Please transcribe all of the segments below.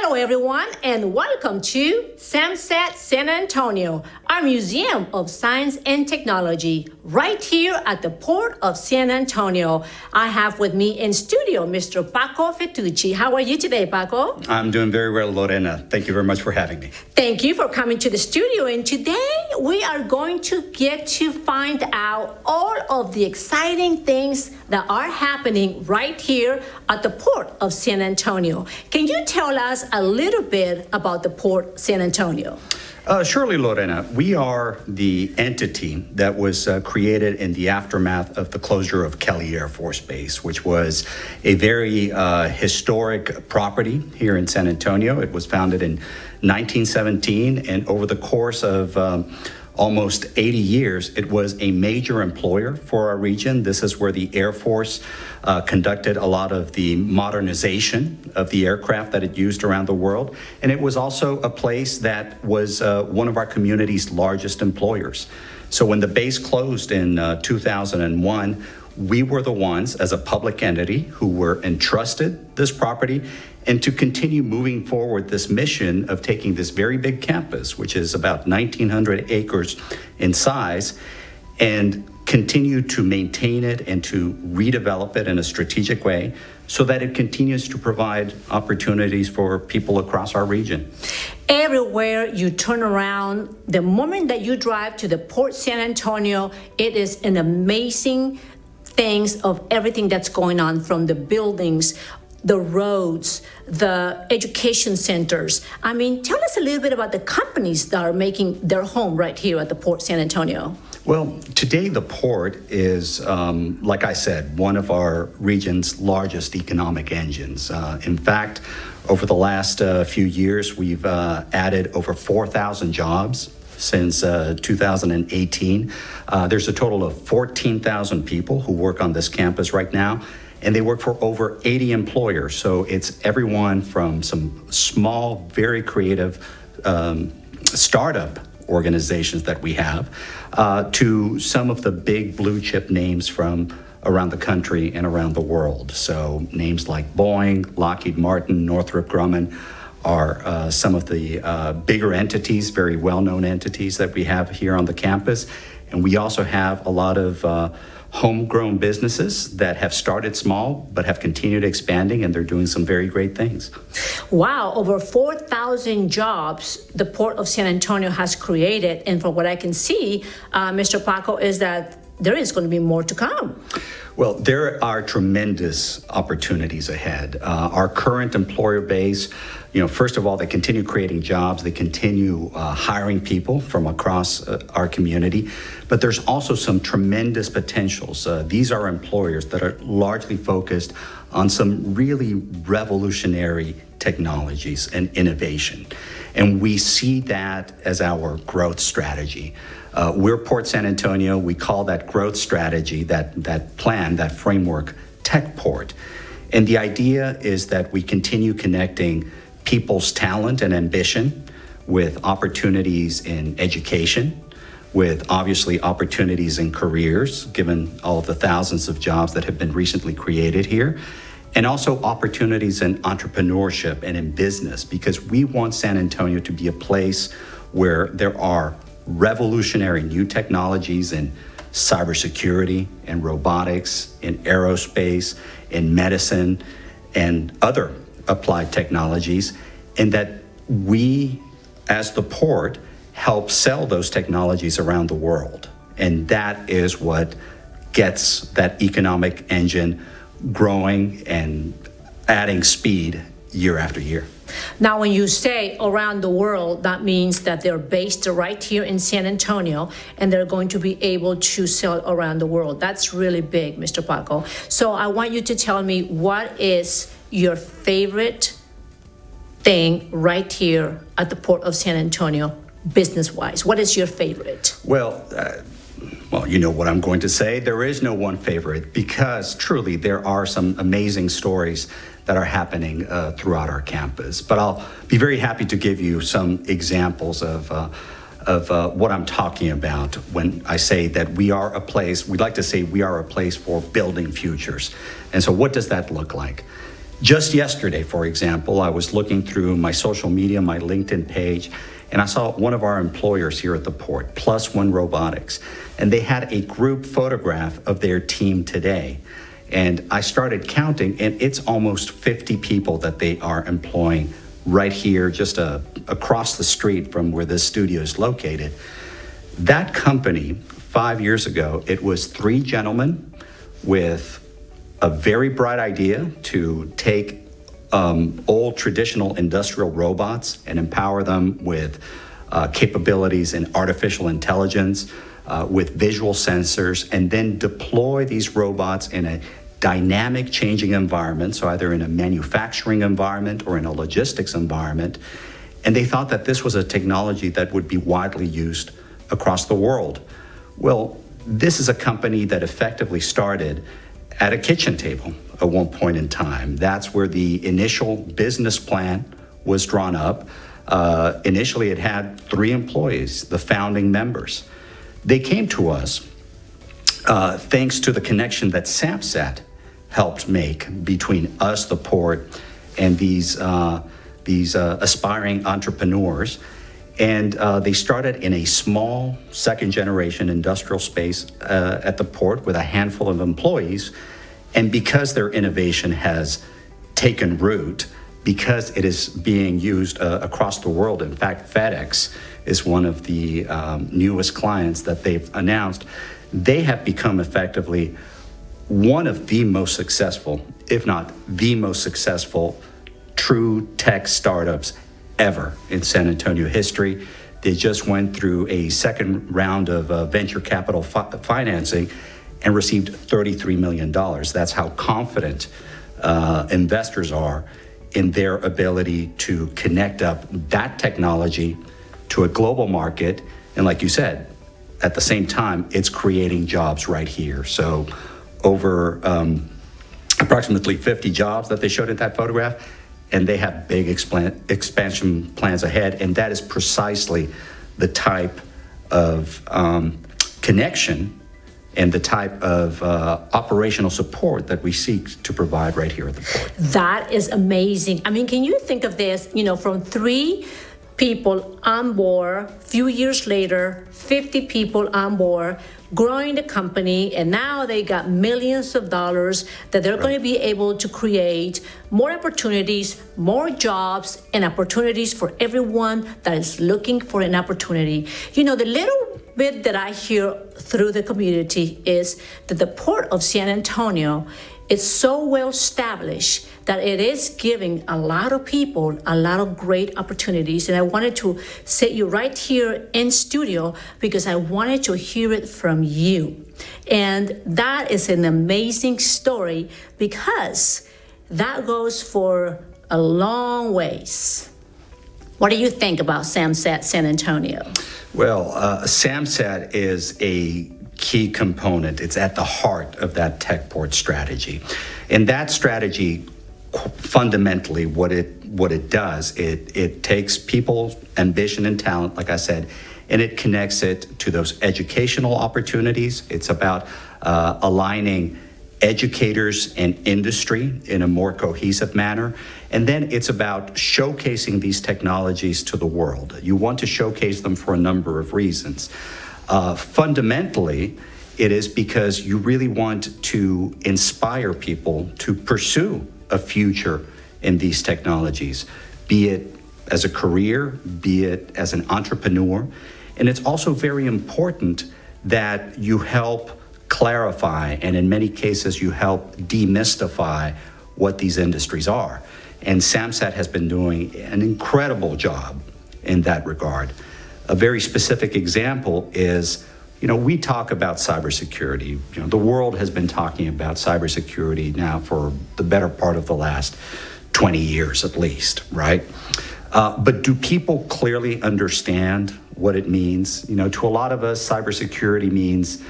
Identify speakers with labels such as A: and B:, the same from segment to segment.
A: Hello, everyone, and welcome to Samsat San Antonio, our Museum of Science and Technology, right here at the Port of San Antonio. I have with me in studio Mr. Paco Felici. How are you today, Paco?
B: I'm doing very well, Lorena. Thank you very much for having me.
A: Thank you for coming to the studio, and today we are going to get to find out all of the exciting things that are happening right here at the Port of San Antonio. Can you tell us a little bit about the Port San Antonio?
B: Surely, Lorena. We are the entity that was created in the aftermath of the closure of Kelly Air Force Base, which was a very historic property here in San Antonio. It was founded in 1917, and over the course of almost 80 years, it was a major employer for our region. This is where the Air Force conducted a lot of the modernization of the aircraft that it used around the world. And it was also a place that was one of our community's largest employers. So when the base closed in 2001, we were the ones, as a public entity, who were entrusted this property and to continue moving forward this mission of taking this very big campus, which is about 1,900 acres in size, and continue to maintain it and to redevelop it in a strategic way so that it continues to provide opportunities for people across our region.
A: Everywhere you turn around, the moment that you drive to the Port San Antonio, it is an amazing things of everything that's going on, from the buildings, the roads, the education centers. I mean, tell us a little bit about the companies that are making their home right here at the Port San Antonio.
B: Well, today the port is, like I said, one of our region's largest economic engines. In fact, over the last few years, we've added over 4,000 jobs since 2018. There's a total of 14,000 people who work on this campus right now, and they work for over 80 employers. So it's everyone from some small, very creative startup organizations that we have to some of the big blue chip names from around the country and around the world. So names like Boeing, Lockheed Martin, Northrop Grumman are some of the bigger entities, very well-known entities that we have here on the campus. And we also have a lot of homegrown businesses that have started small but have continued expanding, and they're doing some very great things.
A: Wow, over 4,000 jobs the Port of San Antonio has created. And from what I can see, Mr. Paco, is that there is going to be more to come.
B: Well, there are tremendous opportunities ahead. Our current employer base, first of all, they continue creating jobs. They continue hiring people from across our community. But there's also some tremendous potentials. These are employers that are largely focused on some really revolutionary technologies and innovation. And we see that as our growth strategy. We're Port San Antonio. We call that growth strategy, that plan, that framework, Tech Port. And the idea is that we continue connecting people's talent and ambition with opportunities in education, with obviously opportunities in careers, given all of the thousands of jobs that have been recently created here, and also opportunities in entrepreneurship and in business, because we want San Antonio to be a place where there are revolutionary new technologies in cybersecurity and robotics, in aerospace, in medicine, and other applied technologies, and that we, as the port, help sell those technologies around the world. And that is what gets that economic engine growing and adding speed year after year.
A: Now, when you say around the world, that means that they're based right here in San Antonio, and they're going to be able to sell around the world. That's really big, Mr. Paco. So I want you to tell me, what is your favorite thing right here at the Port of San Antonio, business-wise? What is your favorite?
B: Well, you know what I'm going to say. There is no one favorite, because truly there are some amazing stories that are happening throughout our campus. But I'll be very happy to give you some examples of what I'm talking about when I say that we are a place, we'd like to say we are a place for building futures. And so what does that look like? Just yesterday, for example, I was looking through my social media, my LinkedIn page, and I saw one of our employers here at the port, Plus One Robotics, and they had a group photograph of their team today. And I started counting, and it's almost 50 people that they are employing right here, just across the street from where this studio is located. That company, 5 years ago, it was 3 gentlemen with a very bright idea to take old traditional industrial robots and empower them with capabilities in artificial intelligence, with visual sensors, and then deploy these robots in a dynamic changing environment, so either in a manufacturing environment or in a logistics environment. And they thought that this was a technology that would be widely used across the world. Well, this is a company that effectively started at a kitchen table at one point in time. That's where the initial business plan was drawn up. Initially, it had 3 employees, the founding members. They came to us thanks to the connection that Samsat helped make between us, the port, and these aspiring entrepreneurs. And they started in a small second-generation industrial space at the port with a handful of employees. And because their innovation has taken root, because it is being used across the world, in fact, FedEx is one of the newest clients that they've announced, they have become effectively one of the most successful, if not the most successful, true tech startups ever in San Antonio history. They just went through a second round of venture capital financing and received $33 million. That's how confident investors are in their ability to connect up that technology to a global market. And like you said, at the same time, it's creating jobs right here. So over approximately 50 jobs that they showed in that photograph, and they have big expansion plans ahead. And that is precisely the type of connection and the type of operational support that we seek to provide right here at the port.
A: That is amazing. I mean, can you think of this, from 3 people on board, few years later, 50 people on board, growing the company, and now they got millions of dollars that they're going to be able to create more opportunities, more jobs, and opportunities for everyone that is looking for an opportunity. The little bit that I hear through the community is that the Port of San Antonio is so well established that it is giving a lot of people a lot of great opportunities. And I wanted to sit you right here in studio because I wanted to hear it from you. And that is an amazing story because that goes for a long ways. What do you think about Samsat San Antonio?
B: Well, Samsat is a key component. It's at the heart of that tech port strategy. And that strategy, fundamentally, what it does, it takes people's ambition and talent, like I said, and it connects it to those educational opportunities. It's about aligning educators and industry in a more cohesive manner. And then it's about showcasing these technologies to the world. You want to showcase them for a number of reasons. Fundamentally, it is because you really want to inspire people to pursue a future in these technologies, be it as a career, be it as an entrepreneur. And it's also very important that you help clarify, and in many cases, you help demystify what these industries are. And Samsat has been doing an incredible job in that regard. A very specific example is, we talk about cybersecurity. The world has been talking about cybersecurity now for the better part of the last 20 years at least, right? But do people clearly understand what it means? To a lot of us, cybersecurity means,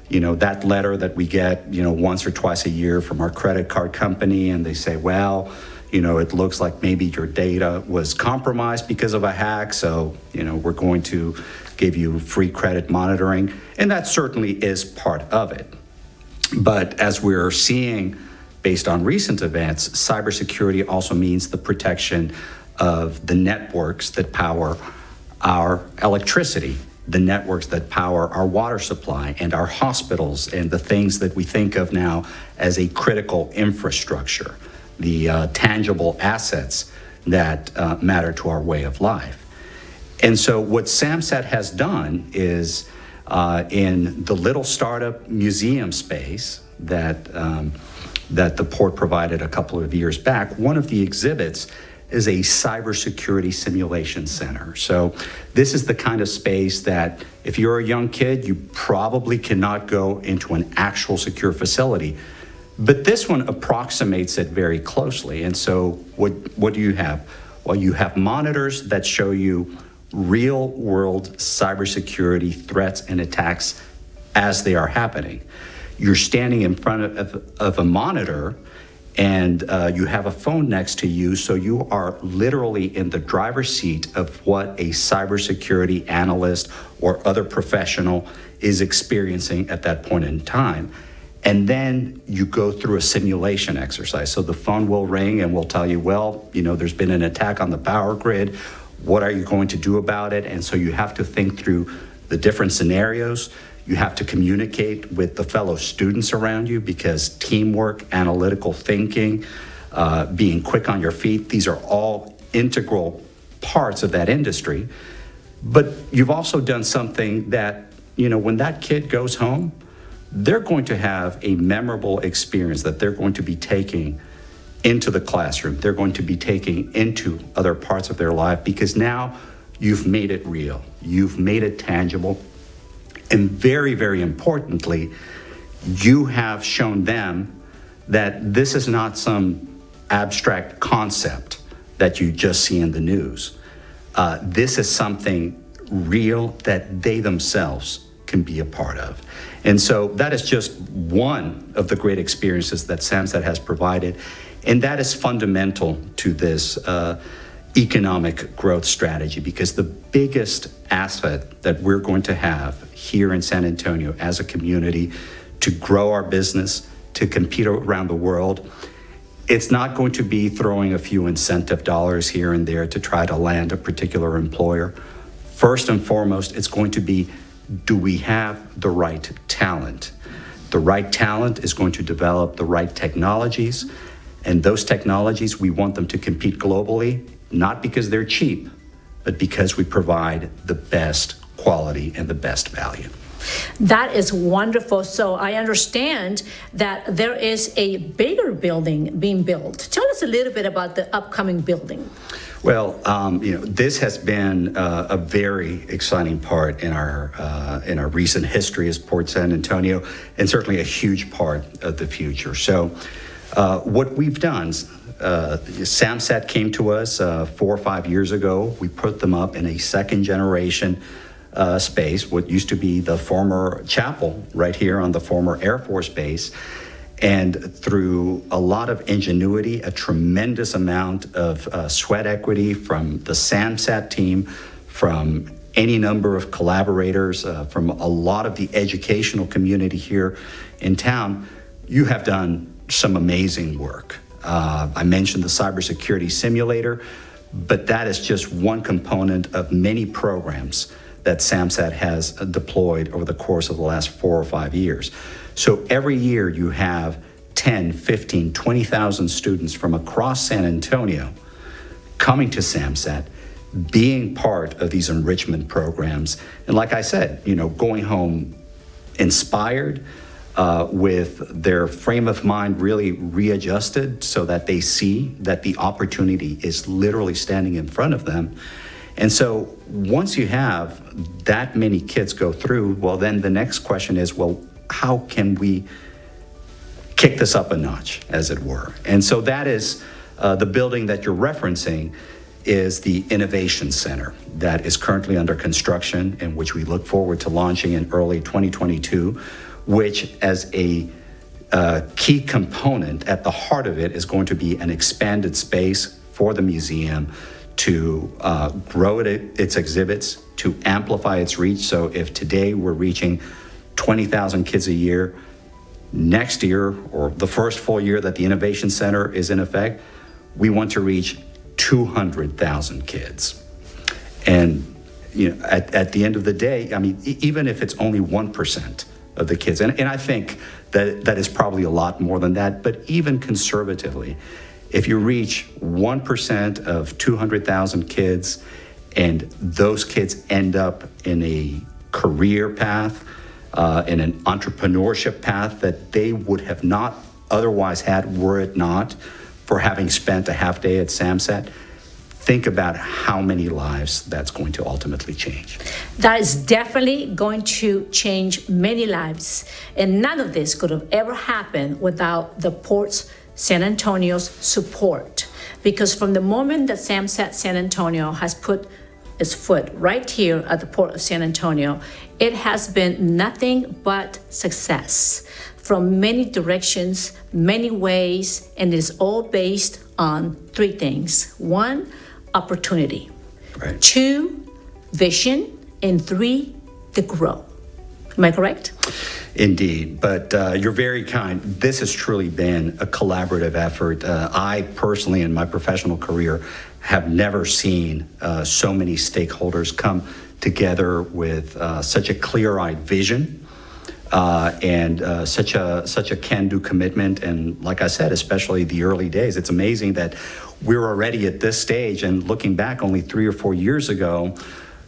B: that letter that we get, once or twice a year from our credit card company, and they say, well, it looks like maybe your data was compromised because of a hack, so, we're going to give you free credit monitoring. And that certainly is part of it. But as we're seeing based on recent events, cybersecurity also means the protection of the networks that power our electricity, the networks that power our water supply and our hospitals and the things that we think of now as a critical infrastructure, the tangible assets that matter to our way of life. And so what Samsat has done is in the little startup museum space that the port provided a couple of years back, one of the exhibits is a cybersecurity simulation center. So this is the kind of space that if you're a young kid, you probably cannot go into an actual secure facility. But this one approximates it very closely. And so what do you have? Well, you have monitors that show you real world cybersecurity threats and attacks as they are happening. You're standing in front of a monitor and you have a phone next to you, so you are literally in the driver's seat of what a cybersecurity analyst or other professional is experiencing at that point in time. And then you go through a simulation exercise. So the phone will ring and will tell you, well, there's been an attack on the power grid. What are you going to do about it? And so you have to think through the different scenarios. You have to communicate with the fellow students around you because teamwork, analytical thinking, being quick on your feet, these are all integral parts of that industry. But you've also done something that, when that kid goes home, they're going to have a memorable experience that they're going to be taking into the classroom. They're going to be taking into other parts of their life because now you've made it real. You've made it tangible. And very, very importantly, you have shown them that this is not some abstract concept that you just see in the news. This is something real that they themselves can be a part of. And so that is just one of the great experiences that Samsat has provided. And that is fundamental to this economic growth strategy, because the biggest asset that we're going to have here in San Antonio as a community to grow our business, to compete around the world, it's not going to be throwing a few incentive dollars here and there to try to land a particular employer. First and foremost, it's going to be, do we have the right talent? The right talent is going to develop the right technologies, and those technologies, we want them to compete globally, not because they're cheap, but because we provide the best quality and the best value.
A: That is wonderful. So I understand that there is a bigger building being built. Tell us a little bit about the upcoming building.
B: Well, this has been a very exciting part in our recent history as Port San Antonio, and certainly a huge part of the future. So what we've done, Samsat came to us 4 or 5 years ago. We put them up in a second generation space, what used to be the former chapel right here on the former Air Force Base. And through a lot of ingenuity, a tremendous amount of sweat equity from the Samsat team, from any number of collaborators, from a lot of the educational community here in town, you have done some amazing work. I mentioned the cybersecurity simulator, but that is just one component of many programs that Samsat has deployed over the course of the last 4 or 5 years. So every year you have 10, 15, 20,000 students from across San Antonio coming to Samsat, being part of these enrichment programs. And like I said, going home inspired, with their frame of mind really readjusted so that they see that the opportunity is literally standing in front of them. And so once you have that many kids go through, well, then the next question is, well, how can we kick this up a notch, as it were? And so that is the building that you're referencing is the Innovation Center that is currently under construction and which we look forward to launching in early 2022, which as a key component at the heart of it is going to be an expanded space for the museum to grow its exhibits, to amplify its reach. So if today we're reaching 20,000 kids a year, Next year, or the first full year that the Innovation Center is in effect, we want to reach 200,000 kids. And at the end of the day, I mean, even if it's only 1% of the kids, and I think that is probably a lot more than that, but even conservatively, if you reach 1% of 200,000 kids, and those kids end up in a career path, in an entrepreneurship path that they would have not otherwise had were it not for having spent a half day at Samsat, think about how many lives that's going to ultimately change.
A: That is definitely going to change many lives. And none of this could have ever happened without the Port San Antonio's support. Because from the moment that Samsat San Antonio has put its foot right here at the Port of San Antonio, it has been nothing but success from many directions, many ways, and it is all based on three things. One, opportunity.
B: Right.
A: Two, vision. And three, the growth. Am I correct?
B: Indeed, but you're very kind. This has truly been a collaborative effort. I personally, in my professional career, have never seen so many stakeholders come together with such a clear-eyed vision and such a can-do commitment. And like I said, especially the early days, it's amazing that we're already at this stage. And looking back only 3 or 4 years ago,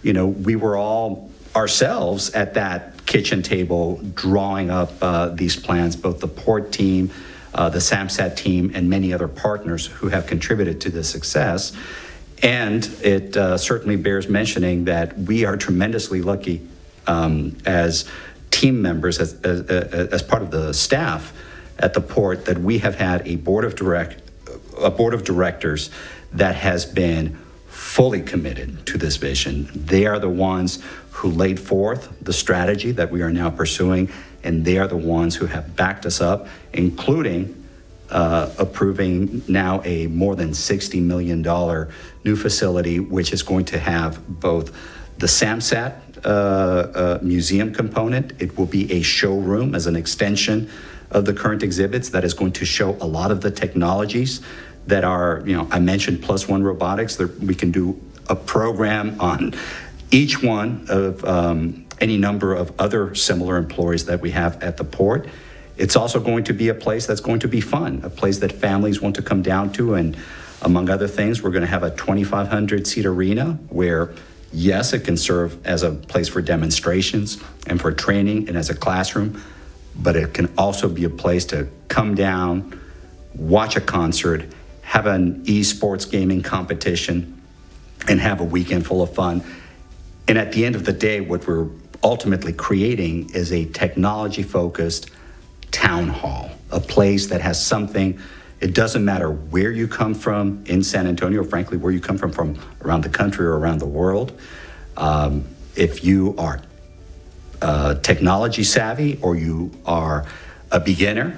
B: we were all ourselves at that kitchen table drawing up these plans, both the port team, the Samsat team, and many other partners who have contributed to this success. And it certainly bears mentioning that we are tremendously lucky as team members, as part of the staff at the port, that we have had a board of directors that has been fully committed to this vision. They are the ones who laid forth the strategy that we are now pursuing, and they are the ones who have backed us up, including approving now a more than $60 million new facility, which is going to have both the Samsat museum component. It will be a showroom as an extension of the current exhibits that is going to show a lot of the technologies that are, I mentioned Plus One Robotics. We can do a program on each one of any number of other similar employees that we have at the port. It's also going to be a place that's going to be fun, a place that families want to come down to. And among other things, we're going to have a 2,500 seat arena where, yes, it can serve as a place for demonstrations and for training and as a classroom, but it can also be a place to come down, watch a concert, have an esports gaming competition, and have a weekend full of fun. And at the end of the day, what we're ultimately creating is a technology-focused town hall, a place that has something. It doesn't matter where you come from in San Antonio, or frankly, where you come from around the country or around the world. If you are technology savvy, or you are a beginner,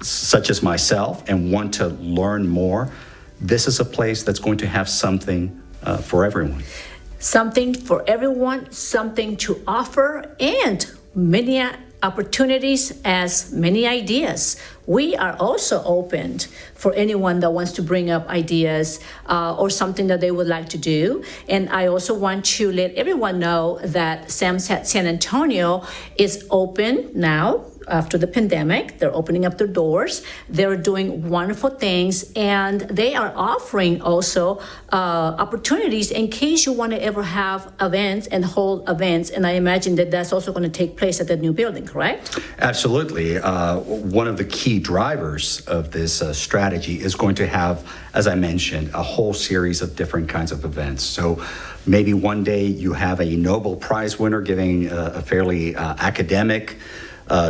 B: such as myself, and want to learn more, this is a place that's going to have something for everyone.
A: Something for everyone, something to offer, and many opportunities as many ideas. We are also open for anyone that wants to bring up ideas or something that they would like to do. And I also want to let everyone know that Samsat San Antonio is open now. After the pandemic, they're opening up their doors. They're doing wonderful things, and they are offering also opportunities in case you want to ever have events and hold events. And I imagine that that's also going to take place at the new building, correct?
B: Absolutely. One of the key drivers of this strategy is going to have, as I mentioned, a whole series of different kinds of events. So maybe one day you have a Nobel Prize winner giving a fairly academic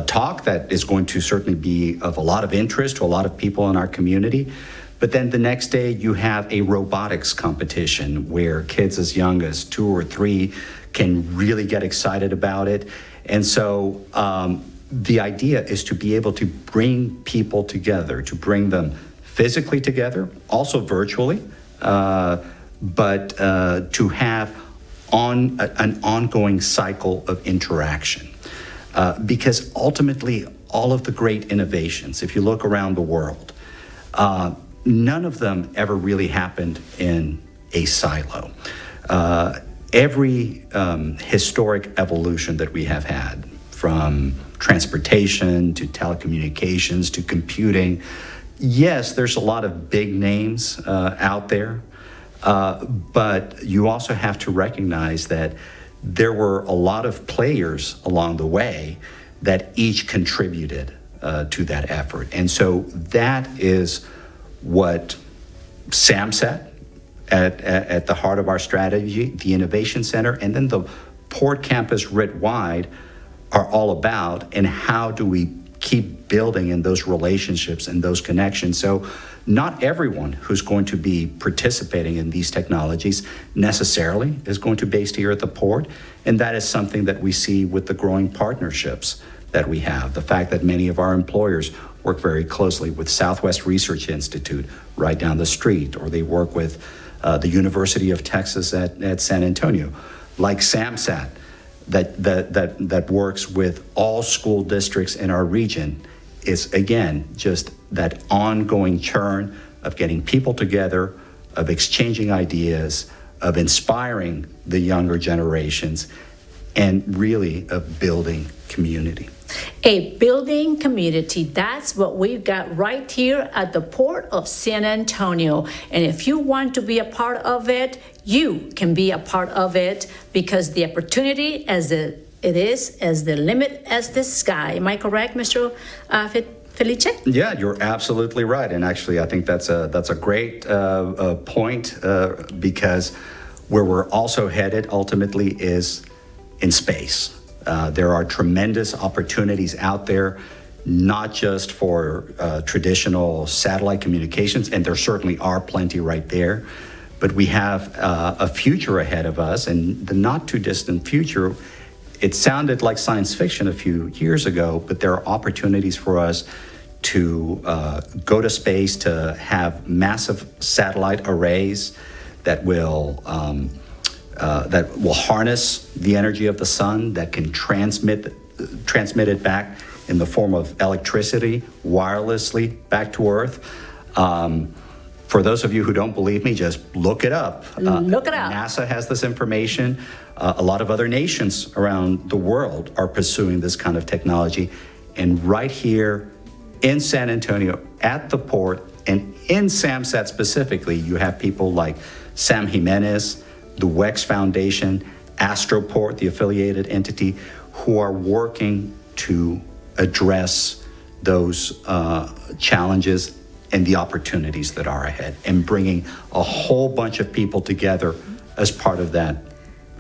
B: talk that is going to certainly be of a lot of interest to a lot of people in our community. But then the next day you have a robotics competition where kids as young as 2 or 3 can really get excited about it. And so the idea is to be able to bring people together, to bring them physically together, also virtually, but to have an ongoing cycle of interaction. Because ultimately, all of the great innovations, if you look around the world, none of them ever really happened in a silo. Every historic evolution that we have had, from transportation to telecommunications to computing, yes, there's a lot of big names out there, but you also have to recognize that there were a lot of players along the way that each contributed to that effort. And so that is what Samsat, at the heart of our strategy, the Innovation Center, and then the Port Campus writ wide are all about, and how do we keep building in those relationships and those connections. So not everyone who's going to be participating in these technologies necessarily is going to be based here at the port, and that is something that we see with the growing partnerships that we have. The fact that many of our employers work very closely with Southwest Research Institute right down the street, or they work with the University of Texas at San Antonio, like Samsat, that works with all school districts in our region, is again just that ongoing churn of getting people together, of exchanging ideas, of inspiring the younger generations, and really of building community.
A: A building community, that's what we've got right here at the Port of San Antonio. And if you want to be a part of it, you can be a part of it, because the opportunity as the limit as the sky. Am I correct, Mr. Felici?
B: Yeah, you're absolutely right. And actually, I think that's a great point, because where we're also headed ultimately is in space. There are tremendous opportunities out there, not just for traditional satellite communications, and there certainly are plenty right there, but we have a future ahead of us, and the not too distant future. It sounded like science fiction a few years ago, but there are opportunities for us to go to space, to have massive satellite arrays that will harness the energy of the sun, that can transmit it back in the form of electricity wirelessly back to Earth. For those of you who don't believe me, just look it up.
A: Look it up.
B: NASA has this information. A lot of other nations around the world are pursuing this kind of technology. And right here in San Antonio, at the port, and in Samsat specifically, you have people like Sam Jimenez, the WEX Foundation, Astroport, the affiliated entity, who are working to address those challenges and the opportunities that are ahead, and bringing a whole bunch of people together as part of that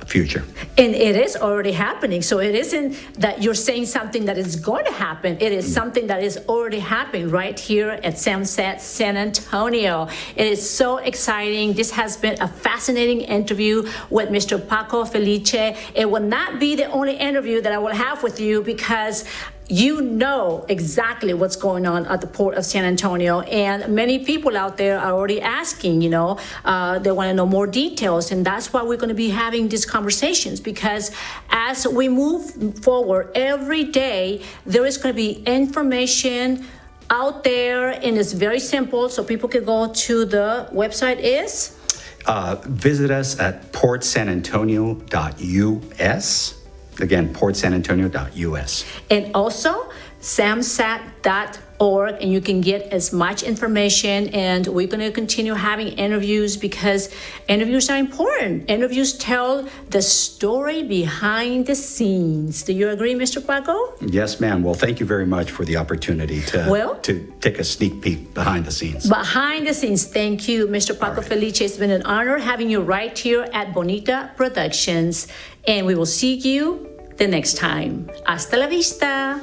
B: future.
A: And it is already happening. So it isn't that you're saying something that is going to happen. It is something that is already happening right here at Samsat San Antonio. It is so exciting. This has been a fascinating interview with Mr. Paco Felici. It will not be the only interview that I will have with you, because you know exactly what's going on at the Port of San Antonio, and many people out there are already asking, they want to know more details, and that's why we're going to be having these conversations, because as we move forward every day, there is going to be information out there, and it's very simple, so people can go to the website is?
B: Visit us at portsanantonio.us. Again, portsanantonio.us.
A: And also samsat.org, and you can get as much information. And we're going to continue having interviews, because interviews are important. Interviews tell the story behind the scenes. Do you agree, Mr. Paco?
B: Yes, ma'am. Well, thank you very much for the opportunity to take a sneak peek behind the scenes.
A: Behind the scenes. Thank you, Mr. Paco Felici. It's been an honor having you right here at Bonita Productions. And we will see you the next time. Hasta la vista.